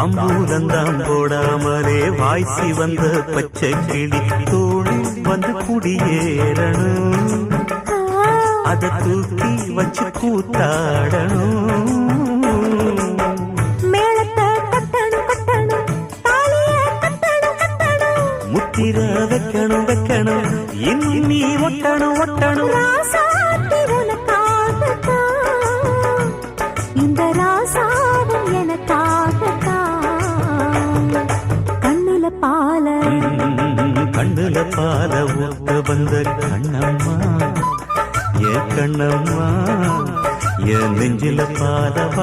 தாம்பூலந்தாம் போடாமலே வாய்ச்சி வந்த பச்சை கிளி தோழி வந்து குடியேறணும், அதை தூக்கி வச்சு கூத்தாடணும். முத்திர வைக்கணும் வைக்கணும் இன்னும் நீ ஒட்டணும் ஒட்டணும். இந்த ராசாவும் எனக்காகத்தான். கண்ணுல பால ஊத்த வந்த கண்ணம்மா, ஏ கண்ணம்மா, என் நெஞ்சில பாலவா.